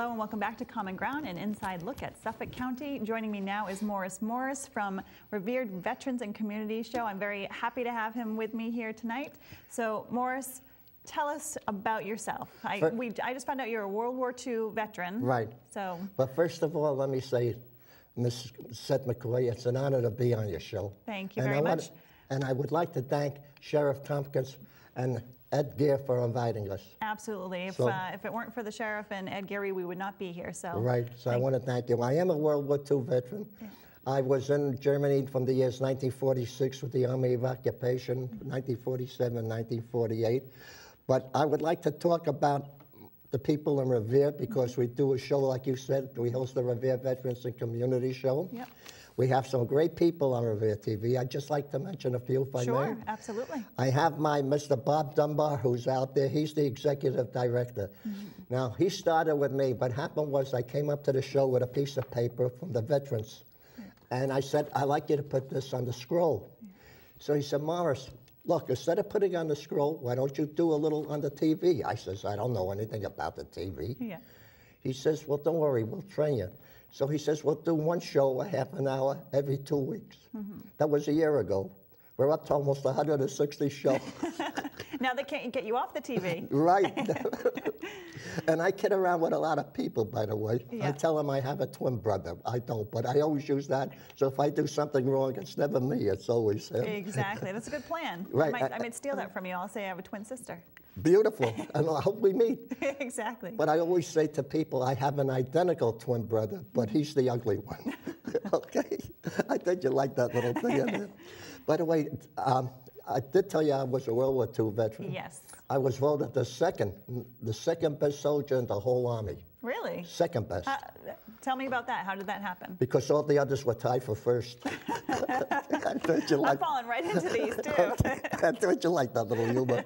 Hello and welcome back to Common Ground, an inside look at Suffolk County. Joining me now is Morris from Revere Veterans and Community Show. I'm very happy to have him with me here tonight. So Morris, tell us about yourself. I just found out you're a World War II veteran. Right. So. But first of all, let me say, Ms. Seth McCoy, it's an honor to be on your show. Thank you very much. And I would like to thank Sheriff Tompkins and Ed Gear for inviting us. Absolutely. If it weren't for the sheriff and Ed Geary, we would not be here. So. Right. So I want to thank you. I am a World War II veteran. Yeah. I was in Germany from the years 1946 with the Army of Occupation, 1947, 1948. But I would like to talk about the people in Revere because we do a show, like you said, we host the Revere Veterans and Community Show. Yep. We have some great people on Revere TV. I'd just like to mention a few if I may. Sure, absolutely. I have my Mr. Bob Dunbar, who's out there. He's the executive director. Mm-hmm. Now, he started with me, but happened was I came up to the show with a piece of paper from the veterans. Yeah. And I said, I'd like you to put this on the scroll. Yeah. So he said, Morris, look, instead of putting on the scroll, why don't you do a little on the TV? I says, I don't know anything about the TV. Yeah. He says, well, don't worry, we'll train you. So he says, we'll do one show a half an hour every 2 weeks. Mm-hmm. That was a year ago. We're up to almost 160 shows. Now they can't get you off the TV. Right. And I kid around with a lot of people, by the way. Yeah. I tell them I have a twin brother. I don't, but I always use that. So if I do something wrong, it's never me. It's always him. Exactly. That's a good plan. Right. I might steal that from you. I'll say I have a twin sister. Beautiful. And I hope we meet. Exactly. But I always say to people, I have an identical twin brother, but he's the ugly one. Okay? I think you like that little thing in there. By the way, I did tell you I was a World War II veteran. Yes. I was voted the second best soldier in the whole Army. Really? Second best. Tell me about that. How did that happen? Because all the others were tied for first. I'm falling right into these, too. Okay. I thought you liked that little humor.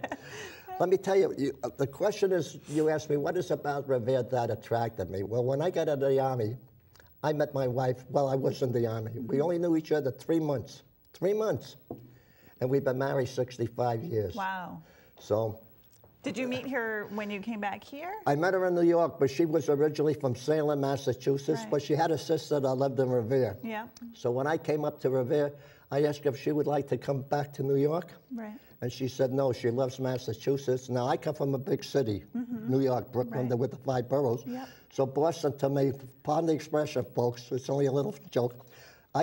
Let me tell you, the question is, you asked me, what is about Revere that attracted me? Well, when I got out of the Army, I met my wife while I was in the Army. We only knew each other 3 months. 3 months. And we've been married 65 years. Wow. So. Did you meet her when you came back here? I met her in New York, but she was originally from Salem, Massachusetts, right. But she had a sister that lived in Revere. Yeah. So when I came up to Revere, I asked her if she would like to come back to New York. Right. And she said no, she loves Massachusetts. Now, I come from a big city, New York, Brooklyn, right. With the 5 boroughs. Yep. So Boston, to me, pardon the expression, folks, it's only a little joke.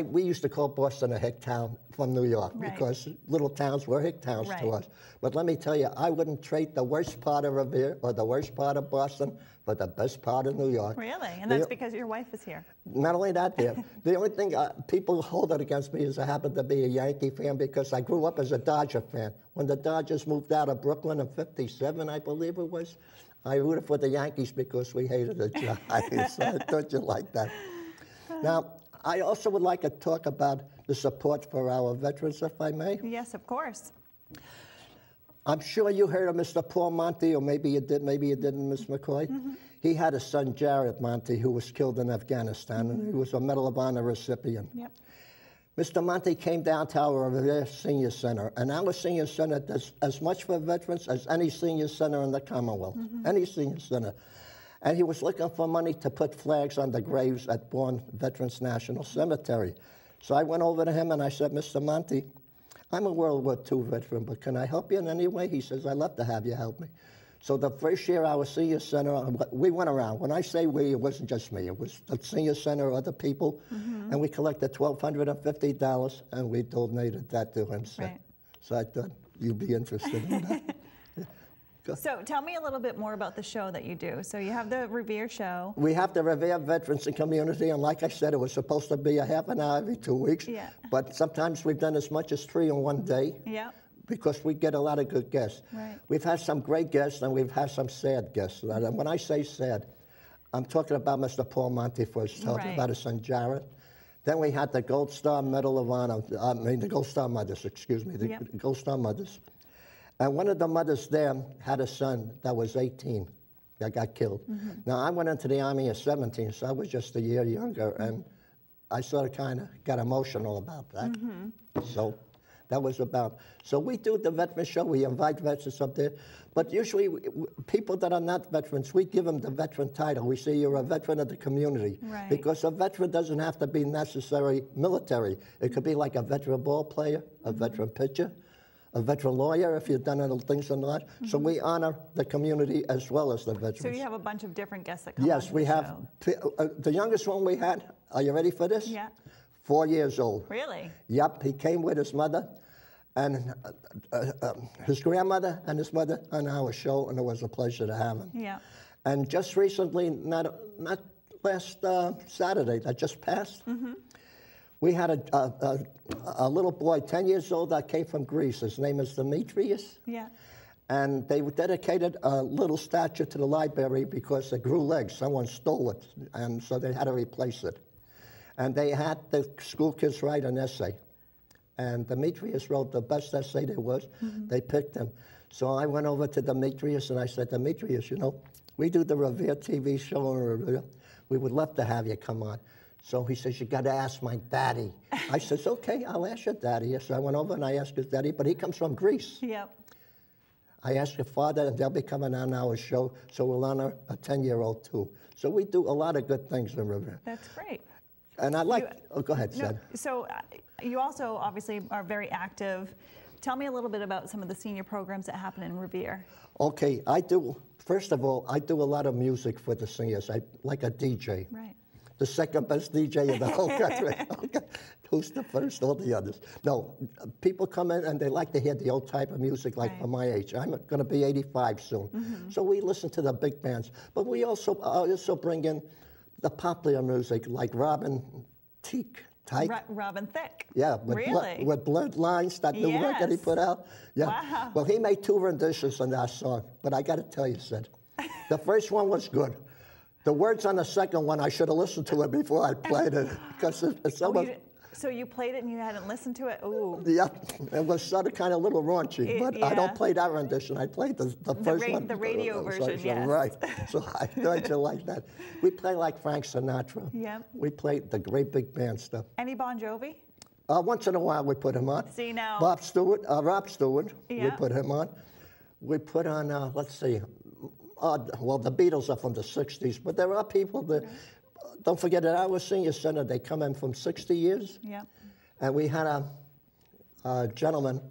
We used to call Boston a hick town from New York, right. Because little towns were hick towns, right. To us. But let me tell you, I wouldn't trade the worst part of Revere or the worst part of Boston for the best part of New York. Really? And that's because your wife is here. Not only that, dear. The only thing people hold it against me is I happen to be a Yankee fan because I grew up as a Dodger fan. When the Dodgers moved out of Brooklyn in '57, I believe it was, I rooted for the Yankees because we hated the Giants. So I thought you liked that. Now, I also would like to talk about the support for our veterans, if I may. Yes, of course. I'm sure you heard of Mr. Paul Monty, or maybe you did, maybe you didn't, Ms. McCoy. Mm-hmm. He had a son, Jared Monty, who was killed in Afghanistan, and he was a Medal of Honor recipient. Yep. Mr. Monty came down to our Revere Senior Center, and our Senior Center does as much for veterans as any senior center in the Commonwealth, any senior center. And he was looking for money to put flags on the graves at Bourne Veterans National Cemetery. So I went over to him and I said, Mr. Monty, I'm a World War II veteran, but can I help you in any way? He says, I'd love to have you help me. So the first year our senior center, we went around. When I say we, it wasn't just me. It was the senior center, other people. And we collected $1,250 and we donated that to him. Right. So I thought you'd be interested in that. So tell me a little bit more about the show that you do. So you have the Revere show. We have the Revere Veterans and Community, and like I said, it was supposed to be a half an hour every 2 weeks. Yeah. But sometimes we've done as much as 3 in one day. Yeah. Because we get a lot of good guests. Right. We've had some great guests, and we've had some sad guests. And when I say sad, I'm talking about Mr. Paul Monty first, talking about his son Jared. Then we had the Gold Star Medal of Honor, the Gold Star Mothers, excuse me, the Gold Star Mothers. And one of the mothers there had a son that was 18 that got killed. Now, I went into the Army at 17, so I was just a year younger, and I sort of kind of got emotional about that. So that was about. So we do the veteran show. We invite veterans up there. But usually people that are not veterans, we give them the veteran title. We say you're a veteran of the community. Right. Because a veteran doesn't have to be necessarily military. It could be like a veteran ball player, a veteran pitcher, a veteran lawyer if you've done other things or not. So we honor the community as well as the veterans. So you have a bunch of different guests that come Yes, we have. The youngest one we had, are you ready for this? Yeah. 4 years old. Really? Yep, he came with his mother and his grandmother and his mother on our show, and it was a pleasure to have him. Yeah. And just recently, not last Saturday that just passed, we had a little boy, 10 years old, that came from Greece. His name is Demetrius. Yeah. And they dedicated a little statue to the library because it grew legs. Someone stole it, and so they had to replace it. And they had the school kids write an essay. And Demetrius wrote the best essay there was. They picked him. So I went over to Demetrius and I said, Demetrius, you know, we do the Revere TV show in Revere. We would love to have you come on. So he says, you got to ask my daddy. I says, okay, I'll ask your daddy. So I went over and I asked his daddy, but he comes from Greece. Yep. I asked your father, and they'll be coming on our show, so we'll honor a 10-year-old too. So we do a lot of good things in Revere. That's great. And I like, go ahead, Seth. No, so you also obviously are very active. Tell me a little bit about some of the senior programs that happen in Revere. Okay, first of all, I do a lot of music for the seniors. I like a DJ. Right. The second best DJ in the whole country. Okay. Who's the first? All the others. No, people come in and they like to hear the old type of music like for my age. I'm going to be 85 soon. So we listen to the big bands. But we also bring in the popular music like Robin Thicke. Robin Thicke. Yeah, with Blurred Lines, that new record he put out. Yeah. Wow. Well, he made 2 renditions on that song. But I got to tell you, Sid, the first one was good. The words on the second one, I should have listened to it before I played it. Because it's almost... So you played it and you hadn't listened to it? Ooh. Yeah, it was sort of kind of a little raunchy, but I don't play that rendition. I played the first one. The radio version, yes. Right, so I thought you like that. We play like Frank Sinatra. Yeah. We play the great big band stuff. Any Bon Jovi? Once in a while we put him on. See now. Rob Stewart, yeah. we put him on. We put on, let's see, well, the Beatles are from the 60s, but there are people that... Don't forget that our senior center, they come in from 60 years. Yeah. And we had a gentleman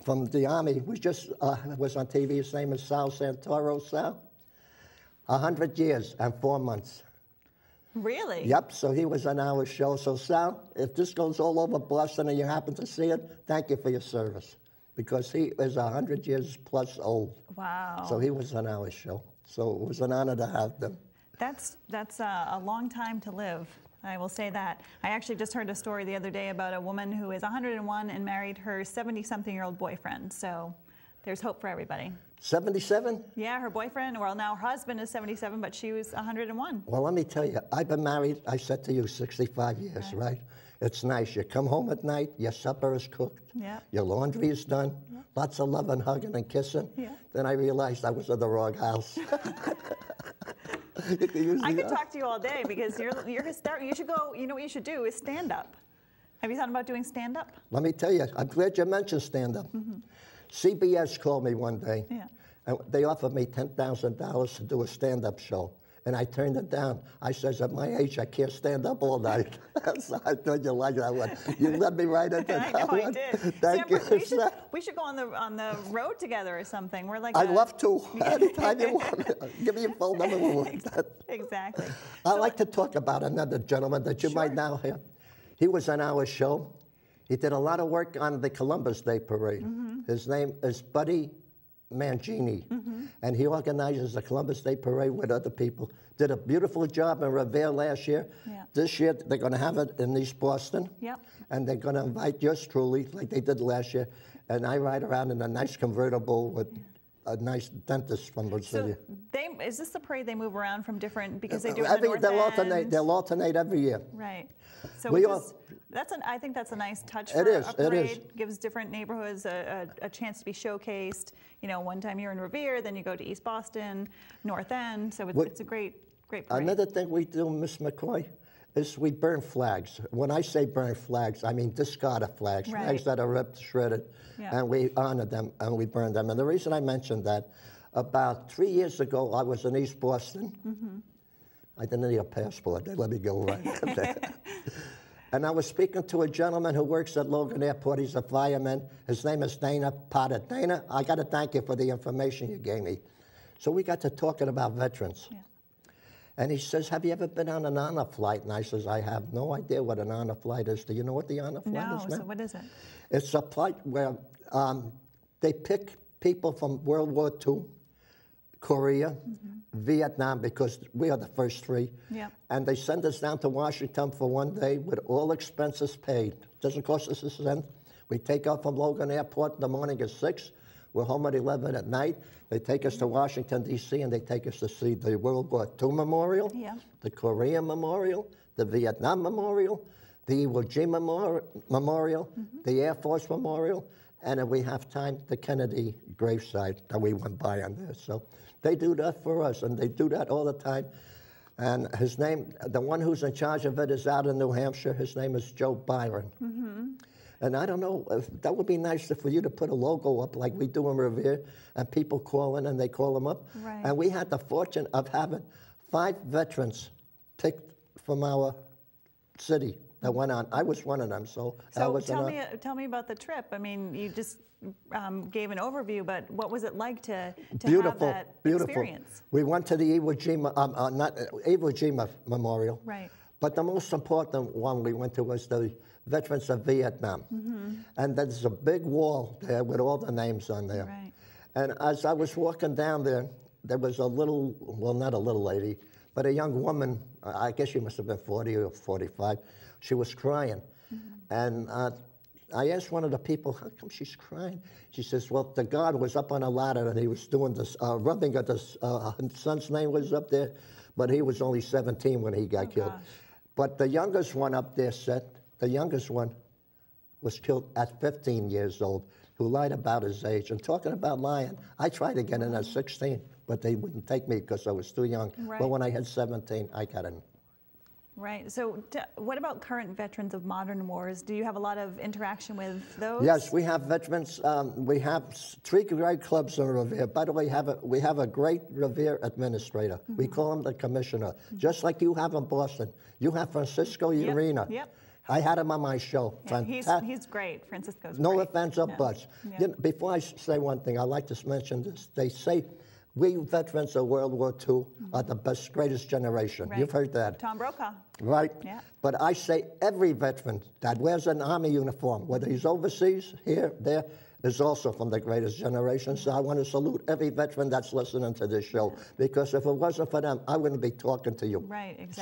from the Army. We just was on TV. His name is Sal Santoro. Sal, 100 years and 4 months. Really? Yep, so he was on our show. So Sal, if this goes all over Boston and you happen to see it, thank you for your service. Because he is 100 years plus old. Wow. So he was on our show. So it was an honor to have them. That's a long time to live. I will say that. I actually just heard a story the other day about a woman who is 101 and married her 70-something-year-old boyfriend. So there's hope for everybody. 77? Yeah, her boyfriend, well, now her husband is 77, but she was 101. Well, let me tell you, I've been married, I said to you, 65 years, right? It's nice. You come home at night, your supper is cooked, your laundry is done, lots of love and hugging and kissing. Then I realized I was in the wrong house. I could talk to you all day because you're hysterical. You should go, you know what you should do is stand up. Have you thought about doing stand up? Let me tell you, I'm glad you mentioned stand up. CBS called me one day and they offered me $10,000 to do a stand up show. And I turned it down. I says, at my age, I can't stand up all night. So I thought you liked that one. You led me right into that one. I did. Thank you. We should go on the road together or something. We're like I'd love to. Anytime you want. Give me your phone number. We'll work that. Exactly. I'd like to talk about another gentleman that you might now hear. He was on our show. He did a lot of work on the Columbus Day Parade. His name is Buddy Mangini, and he organizes the Columbus Day Parade with other people. Did a beautiful job in Revere last year. This year, they're going to have it in East Boston, and they're going to invite yours truly, like they did last year, and I ride around in a nice convertible with a nice dentist from Virginia. So is this the parade they move around from different, because they do it in the North End? They'll alternate every year. Right. So I think that's a nice touch for a parade. It is. Gives different neighborhoods a chance to be showcased. You know, one time you're in Revere, then you go to East Boston, North End. So it's a great parade. Another thing we do, Miss McCoy, is we burn flags. When I say burn flags, I mean discarded flags, flags that are ripped, shredded, and we honor them and we burn them. And the reason I mentioned that, about 3 years ago, I was in East Boston. I didn't need a passport. They let me go right there. And I was speaking to a gentleman who works at Logan Airport. He's a fireman. His name is Dana Potter. Dana, I got to thank you for the information you gave me. So we got to talking about veterans. And he says, have you ever been on an honor flight? And I says, I have no idea what an honor flight is. Do you know what the honor flight is, No, so what is it? It's a flight where they pick people from World War II, Korea, Vietnam, because we are the first three. And they send us down to Washington for 1 day with all expenses paid. Doesn't cost us a cent. We take off from Logan Airport in the morning at 6. We're home at 11 at night. They take us to Washington, D.C., and they take us to see the World War II Memorial, the Korean Memorial, the Vietnam Memorial, the Iwo Jima Memorial, the Air Force Memorial, and if we have time, the Kennedy gravesite that we went by on there. So they do that for us, and they do that all the time. And his name, the one who's in charge of it is out in New Hampshire. His name is Joe Byron. And I don't know, that would be nice for you to put a logo up like we do in Revere, and people call in and they call them up. And we had the fortune of having 5 veterans picked from our city that went on. I was one of them, so tell me about the trip. I mean, you just gave an overview, but what was it like to have that experience? We went to the Iwo Jima, not Iwo Jima Memorial. But the most important one we went to was the Veterans of Vietnam. And there's a big wall there with all the names on there. And as I was walking down there, there was a little, well, not a little lady, but a young woman, I guess she must have been 40 or 45. She was crying. And I asked one of the people, how come she's crying? She says, well, the guard was up on a ladder and he was doing this, rubbing at this, son's name was up there, but he was only 17 when he got killed. But the youngest one up there said, the youngest one was killed at 15 years old, who lied about his age. And talking about lying, I tried to get in at 16, but they wouldn't take me because I was too young. But when I had 17, I got in. So what about current veterans of modern wars? Do you have a lot of interaction with those? Yes, we have veterans. We have 3 great clubs in Revere. By the way, we have a great Revere administrator. We call him the commissioner, just like you have in Boston. You have Francisco Urena. I had him on my show. He's great. Francisco's no great. offense or buts. You know, before I say one thing, I'd like to mention this. They say we veterans of World War II are the best, greatest generation. You've heard that. Tom Brokaw. But I say every veteran that wears an Army uniform, whether he's overseas, here, there, is also from the greatest generation. So I want to salute every veteran that's listening to this show, because if it wasn't for them, I wouldn't be talking to you.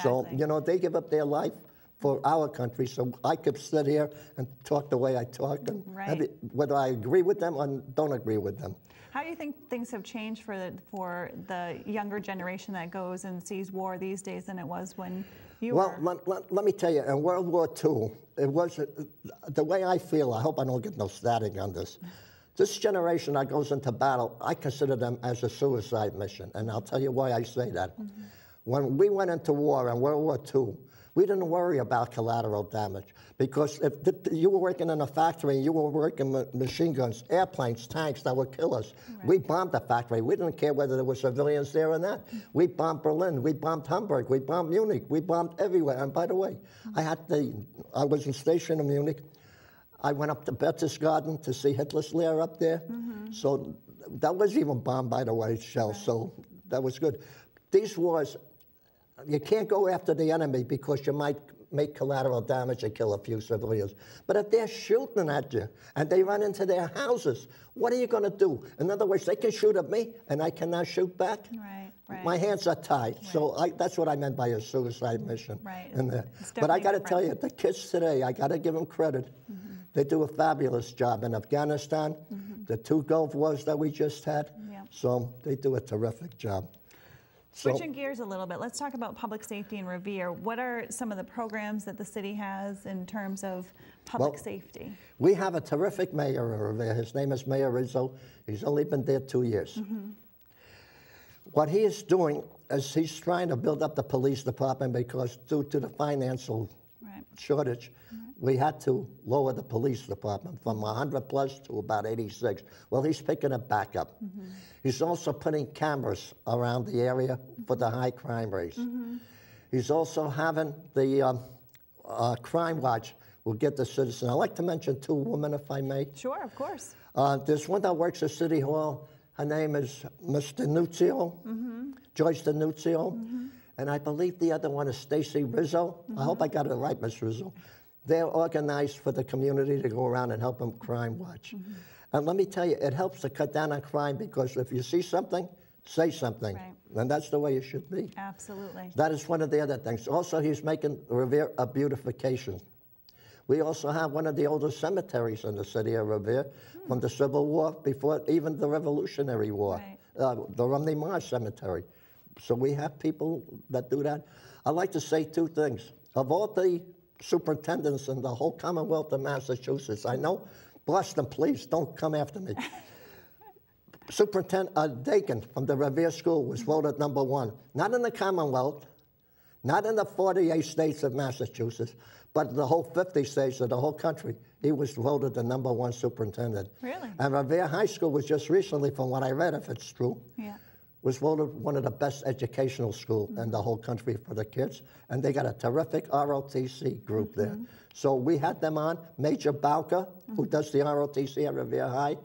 So, you know, they give up their life for our country, so I could sit here and talk the way I talk, and whether I agree with them or don't agree with them. How do you think things have changed for the younger generation that goes and sees war these days than it was when you were? Well, let me tell you, in World War II, it was, the way I feel, I hope I don't get no static on this. This generation that goes into battle, I consider them as a suicide mission, and I'll tell you why I say that. When we went into war in World War II, we didn't worry about collateral damage, because if you were working in a factory and you were working with machine guns, airplanes, tanks that would kill us, we bombed the factory. We didn't care whether there were civilians there or not. We bombed Berlin, we bombed Hamburg, we bombed Munich, we bombed everywhere. And by the way, I was stationed in Munich. I went up to Berchtesgaden to see Hitler's lair up there. So that was even bombed, by the way, shells. So that was good. These wars, you can't go after the enemy because you might make collateral damage and kill a few civilians. But if they're shooting at you and they run into their houses, what are you going to do? In other words, they can shoot at me and I cannot shoot back. My hands are tied. So that's what I meant by a suicide mission. But I got to tell you, the kids today, I got to give them credit. They do a fabulous job in Afghanistan, the 2 Gulf wars that we just had. So they do a terrific job. Switching gears a little bit, let's talk about public safety in Revere. What are some of the programs that the city has in terms of public safety? We have a terrific mayor in Revere. His name is Mayor Rizzo. He's only been there 2 years. What he is doing, as he's trying to build up the police department because due to the financial shortage, we had to lower the police department from 100 plus to about 86. Well, he's picking it back up. He's also putting cameras around the area for the high crime rates. He's also having the Crime Watch will get the citizen. I'd like to mention 2 women, if I may. Sure, of course. There's one that works at City Hall. Her name is Ms. Denuzio, Joyce Denuzio. And I believe the other one is Stacy Rizzo. I hope I got it right, Ms. Rizzo. They're organized for the community to go around and help them Crime Watch. And let me tell you, it helps to cut down on crime because if you see something, say something. And that's the way it should be. Absolutely. That is one of the other things. Also, he's making Revere a beautification. We also have one of the oldest cemeteries in the city of Revere from the Civil War, before even the Revolutionary War, the Romney Mars Cemetery. So we have people that do that. I'd like to say 2 things. Of all the superintendents in the whole Commonwealth of Massachusetts, I know, Boston, please, don't come after me. Superintendent Dakin from the Revere School was voted #1. Not in the Commonwealth, not in the 48 states of Massachusetts, but the whole 50 states of the whole country. He was voted the #1 superintendent. Really? And Revere High School was just recently, from what I read, if it's true, was voted one of the best educational schools in the whole country for the kids. And they got a terrific ROTC group there. So we had them on, Major Bowker, who does the ROTC at Revere High,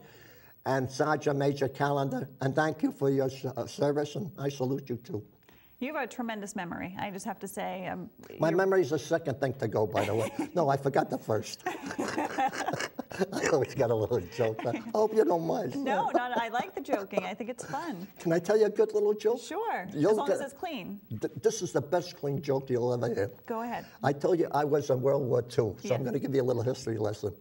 and Sergeant Major Callender. And thank you for your service, and I salute you too. You have a tremendous memory, I just have to say. My memory is the second thing to go, by the way. No, I forgot the first. I always got a little joke. I hope you don't mind. No, I like the joking. I think it's fun. Can I tell you a good little joke? Sure, as long as it's clean. This is the best clean joke you'll ever hear. Go ahead. I told you I was in World War II, so I'm going to give you a little history lesson.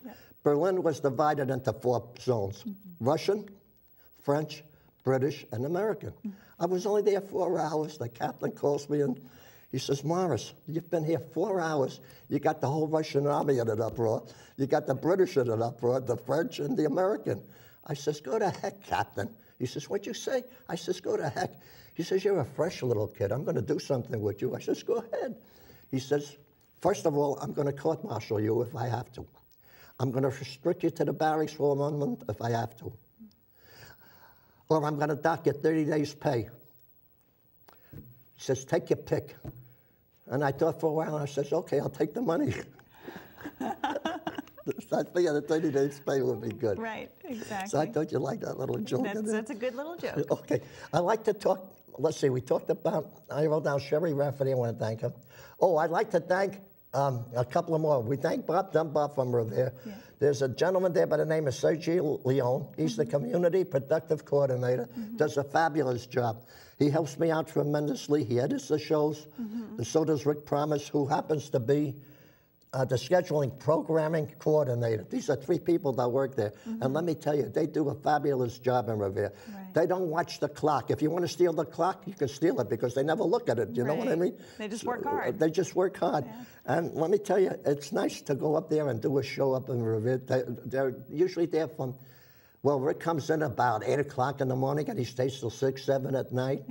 Berlin was divided into 4 zones: Russian, French, British, and American. I was only there 4 hours. The captain calls me and he says, "Morris, you've been here 4 hours. You got the whole Russian army in an uproar. You got the British in an uproar, the French and the American." I says, "Go to heck, Captain." He says, "What'd you say?" I says, "Go to heck." He says, "You're a fresh little kid. I'm going to do something with you." I says, "Go ahead." He says, "First of all, I'm going to court-martial you if I have to. I'm going to restrict you to the barracks for a month if I have to. Or I'm going to dock you 30 days' pay." He says, "Take your pick." And I thought for a while, and I says, "Okay, I'll take the money." I figured the 30 days' pay would be good. Right, exactly. So I thought you liked that little joke. That's a good little joke. Okay. I like to talk, let's see, we talked about, I wrote down Sherry Rafferty, I want to thank her. Oh, I'd like to thank a couple of more. We thank Bob Dunbar from Revere. There's a gentleman there by the name of Sergio Leone. He's the Community Productive Coordinator, does a fabulous job. He helps me out tremendously. He edits the shows, and so does Rick Promise, who happens to be the scheduling programming coordinator. These are 3 people that work there. And let me tell you, they do a fabulous job in Revere. They don't watch the clock. If you want to steal the clock, you can steal it because they never look at it. You know what I mean? They just work hard. They just work hard. And let me tell you, it's nice to go up there and do a show up in Revere. They're usually there from, well, Rick comes in about 8 o'clock in the morning and he stays till 6, 7 at night.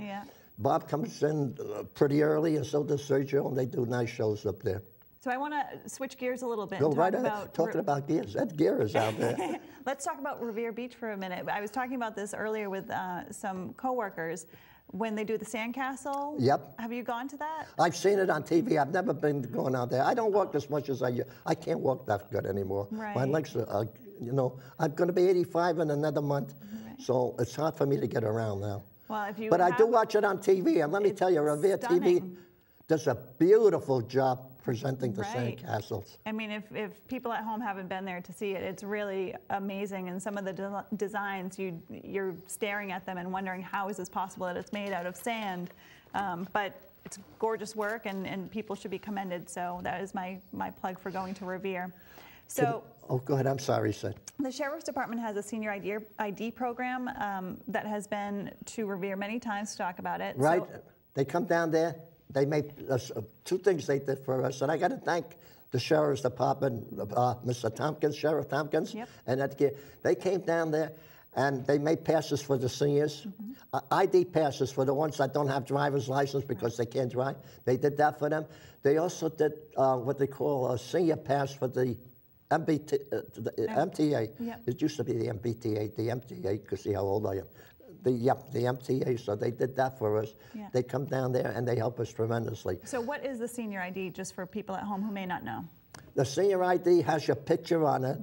Bob comes in pretty early, and so does Sergio, and they do nice shows up there. So I want to switch gears a little bit. Go and right ahead. Talking about gears. That gear is out there. Let's talk about Revere Beach for a minute. I was talking about this earlier with some coworkers. When they do the sandcastle. Have you gone to that? I've seen it on TV. I've never been going out there. I don't walk as much as I used. I can't walk that good anymore. My legs are, you know, I'm going to be 85 in another month, so it's hard for me to get around now. Well, if you but I do watch it on TV, and let me tell you, Revere TV does a beautiful job presenting the sandcastles. I mean, if people at home haven't been there to see it, it's really amazing. And some of the designs, you're staring at them and wondering, how is this possible that it's made out of sand? But it's gorgeous work, and people should be commended. So that is my plug for going to Revere. So. Oh, go ahead. I'm sorry, Seth. The Sheriff's Department has a senior ID program that has been to Revere many times to talk about it. Right. So, they come down there. They made us, 2 things they did for us, and I got to thank the Sheriff's Department, Mr. Tompkins, Sheriff Tompkins, and that kid. They came down there, And they made passes for the seniors, ID passes for the ones that don't have driver's license because they can't drive. They did that for them. They also did what they call a senior pass for the MTA. Yep. It used to be the MTA, because see how old I am. The MTA, so they did that for us. Yeah. They come down there and they help us tremendously. So what is the senior ID, just for people at home who may not know? The senior ID has your picture on it.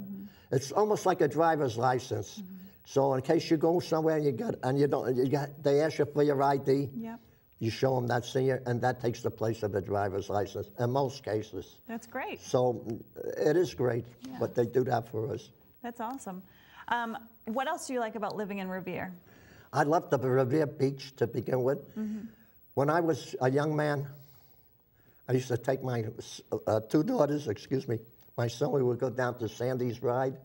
It's almost like a driver's license. So in case you go somewhere and they ask you for your ID, Yep. you show them that senior, and that takes the place of a driver's license in most cases. That's great. So it is great, Yeah. but they do that for us. That's awesome. What else do you like about living in Revere? I love the Revere Beach to begin with. When I was a young man, I used to take my two daughters, my son, we would go down to Sandy's Ride.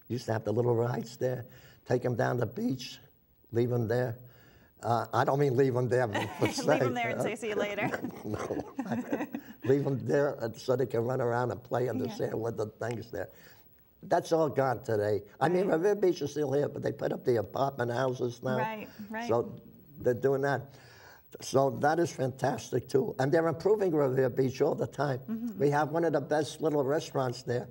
Used to have the little rides there. Take them down the beach, leave them there. I don't mean leave them there. Leave them there and say see you later. No. Leave them there so they can run around and play in the sand with the things there. That's all gone today. I mean, Revere Beach is still here, but they put up the apartment houses now. Right. So they're doing that. So that is fantastic, too. And they're improving Revere Beach all the time. We have one of the best little restaurants there,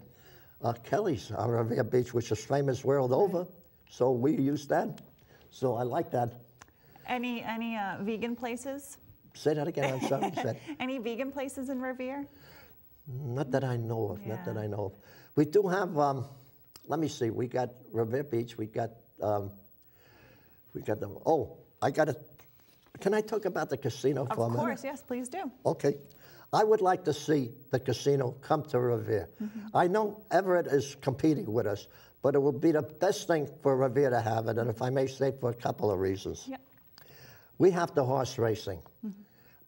Kelly's on Revere Beach, which is famous world over. So we use that. So I like that. Any vegan places? Say that again, I'm sorry. Any vegan places in Revere? Not that I know of, Yeah. not that I know of. We do have, let me see, we got Revere Beach, we got them, can I talk about the casino for a minute? Of course, yes, please do. Okay. I would like to see the casino come to Revere. I know Everett is competing with us, but it would be the best thing for Revere to have it, and if I may say, for a couple of reasons. Yep. We have the horse racing.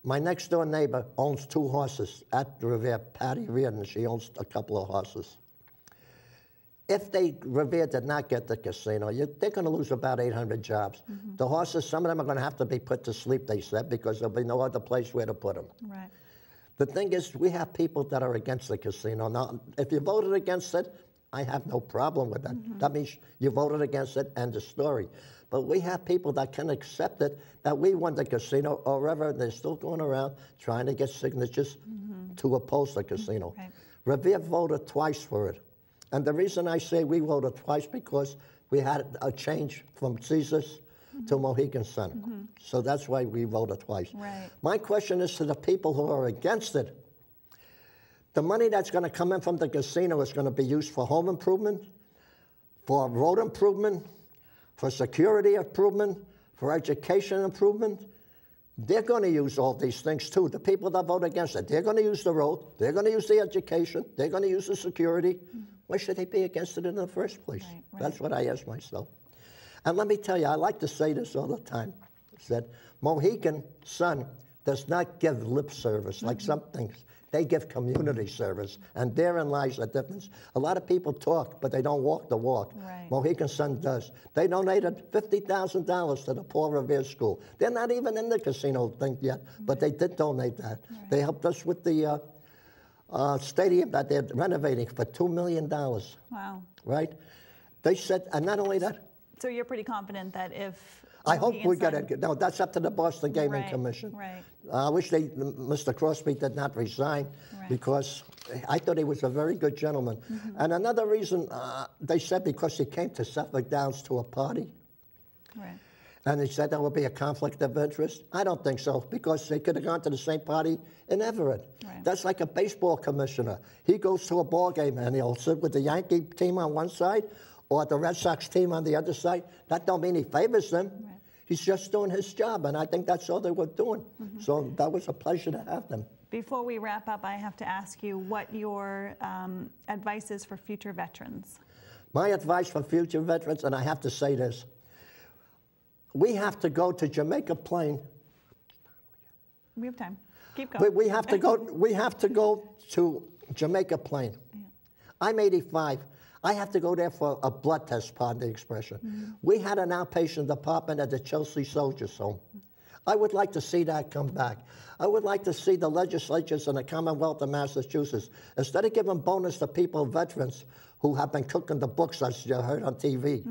My next door neighbor owns 2 horses at Revere, Patty Reardon. She owns a couple of horses. If Revere did not get the casino, they're going to lose about 800 jobs. The horses, some of them are going to have to be put to sleep, they said, because there'll be no other place where to put them. Right. The thing is, we have people that are against the casino. Now, if you voted against it, I have no problem with that. That means you voted against it, end of story. But we have people that can accept it, that we won the casino, or whatever, they're still going around trying to get signatures to oppose the casino. Right. Revere voted twice for it. And the reason I say we voted twice, because we had a change from Caesars to Mohegan Sun. So that's why we voted twice. Right. My question is to the people who are against it. The money that's going to come in from the casino is going to be used for home improvement, for road improvement, for security improvement, for education improvement. They're going to use all these things too. The people that vote against it, they're going to use the road, they're going to use the education, they're going to use the security. Why should they be against it in the first place? Right. That's what I ask myself. And let me tell you, I like to say this all the time. I said, Mohegan Sun does not give lip service like some things. They give community service, and therein lies the difference. A lot of people talk, but they don't walk the walk. Right. Mohegan Sun does. They donated $50,000 to the Paul Revere School. They're not even in the casino thing yet, but they did donate that. Right. They helped us with the stadium that they're renovating for $2 million. Wow. Right? They said, and not only that, So you're pretty confident that if I hope we get get it. No, that's up to the Boston Gaming Right, Commission. right. I wish Mr. Crosby did not resign, Right. because I thought he was a very good gentleman. And another reason, they said because he came to Suffolk Downs to a party, Right. and he said that would be a conflict of interest. I don't think so, because they could have gone to the same party in Everett. Right. That's like a baseball commissioner. He goes to a ball game and he'll sit with the Yankee team on one side or the Red Sox team on the other side. That don't mean he favors them. Right. He's just doing his job, and I think that's all they were doing. So that was a pleasure to have them. Before we wrap up, I have to ask you what your advice is for future veterans. My advice for future veterans, and I have to say this, we have to go to Jamaica Plain. We have time. Keep going. We have to go. We have to go to Jamaica Plain. Yeah. I'm 85. I have to go there for a blood test, pardon the expression. We had an outpatient department at the Chelsea Soldiers Home. I would like to see that come back. I would like to see the legislatures in the Commonwealth of Massachusetts, instead of giving bonus to people, veterans, who have been cooking the books, as you heard on TV.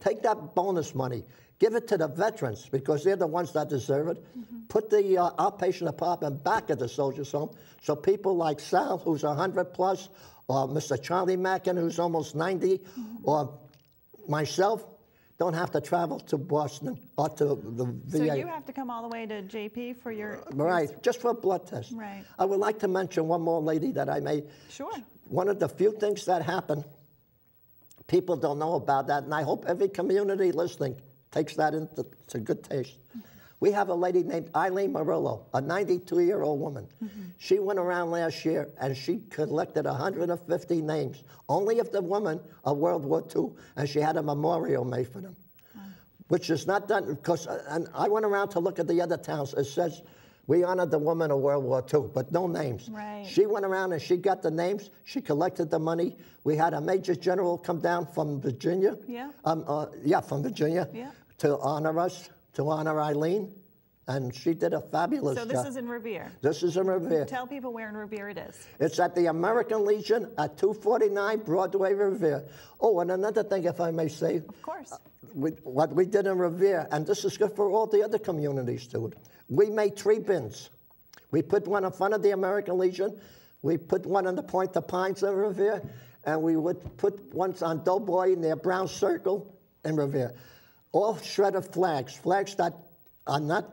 Take that bonus money, give it to the veterans, because they're the ones that deserve it. Put the outpatient apartment back at the Soldiers' Home, so people like Sal, who's 100 plus, or Mr. Charlie Mackin, who's almost 90, or myself, don't have to travel to Boston or to the VA. So you have to come all the way to JP for your... Right, just for a blood test. Right. I would like to mention one more lady that I made. Sure. One of the few things that happen, people don't know about that, and I hope every community listening takes that into good taste. We have a lady named Eileen Murillo, a 92-year-old woman. She went around last year and she collected 150 names, only of the women of World War II, and she had a memorial made for them, which is not done, because, and I went around to look at the other towns. It says, we honored the women of World War II, but no names. Right. She went around and she got the names. She collected the money. We had a Major General come down from Virginia. Yeah. From Virginia. Yeah. To honor us, to honor Eileen, and she did a fabulous job. So this is in Revere. This is in Revere. Tell people where in Revere it is. It's at the American Legion at 249 Broadway, Revere. Oh, and another thing, if I may say. Of course. What we did in Revere, and this is good for all the other communities too, we made 3 bins. We put one in front of the American Legion, we put one on the Point of Pines in Revere, and we would put ones on Doughboy near Brown Circle in Revere. All shredded flags that are not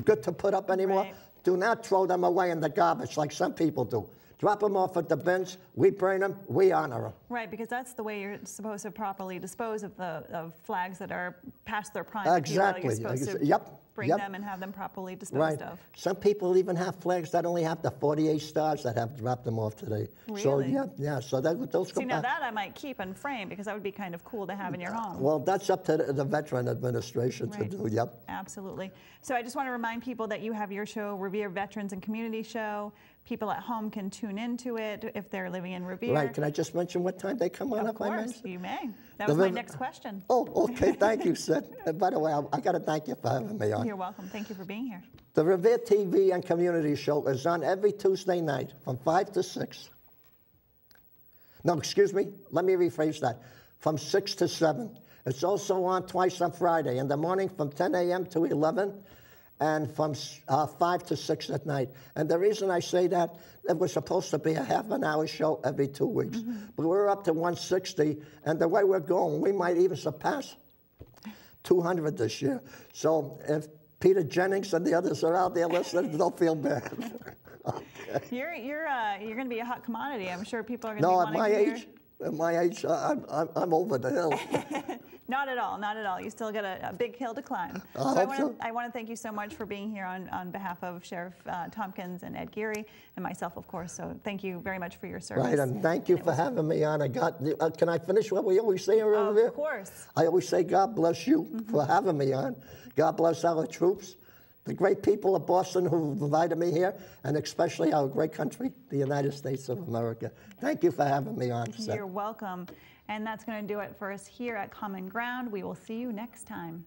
good to put up anymore. Right. Do not throw them away in the garbage like some people do. Drop them off at the bins, we burn them, we honor them. Right, because that's the way you're supposed to properly dispose of flags that are past their prime. Exactly. You're supposed to bring them and have them properly disposed of. Some people even have flags that only have the 48 stars that have dropped them off today. Really? So so those go See, now back. that I might keep and frame, because that would be kind of cool to have in your home. Well, that's up to the Veteran Administration to do, Absolutely. So I just want to remind people that you have your show, Revere Veterans and Community Show. People at home can tune into it if they're living in Revere. Right, can I just mention what time they come on? Of course, you may. That was my next question. Oh, okay, thank you, Seth. And by the way, I got to thank you for having me on. You're welcome, thank you for being here. The Revere TV and Community Show is on every Tuesday night from 5 to 6. No, excuse me, let me rephrase that. From 6 to 7. It's also on twice on Friday, in the morning from 10 a.m. to 11, and from 5 to 6 at night. And the reason I say that, it was supposed to be a half-an-hour show every 2 weeks. But we're up to 160, and the way we're going, we might even surpass 200 this year. So if Peter Jennings and the others are out there listening, don't feel bad. Okay. You're going to be a hot commodity. I'm sure people are going to be wanting to hear. At my age, I'm over the hill. Not at all, not at all. You still got a big hill to climb. I want to thank you so much for being here on behalf of Sheriff Tompkins and Ed Geary and myself, of course. So thank you very much for your service. Right, and thank you for having me on. Can I finish what we always say in Revere? Of course. I always say God bless you for having me on. God bless our troops, the great people of Boston who invited me here, and especially our great country, the United States of America. Thank you for having me on, Seth. You're welcome. And that's going to do it for us here at Common Ground. We will see you next time.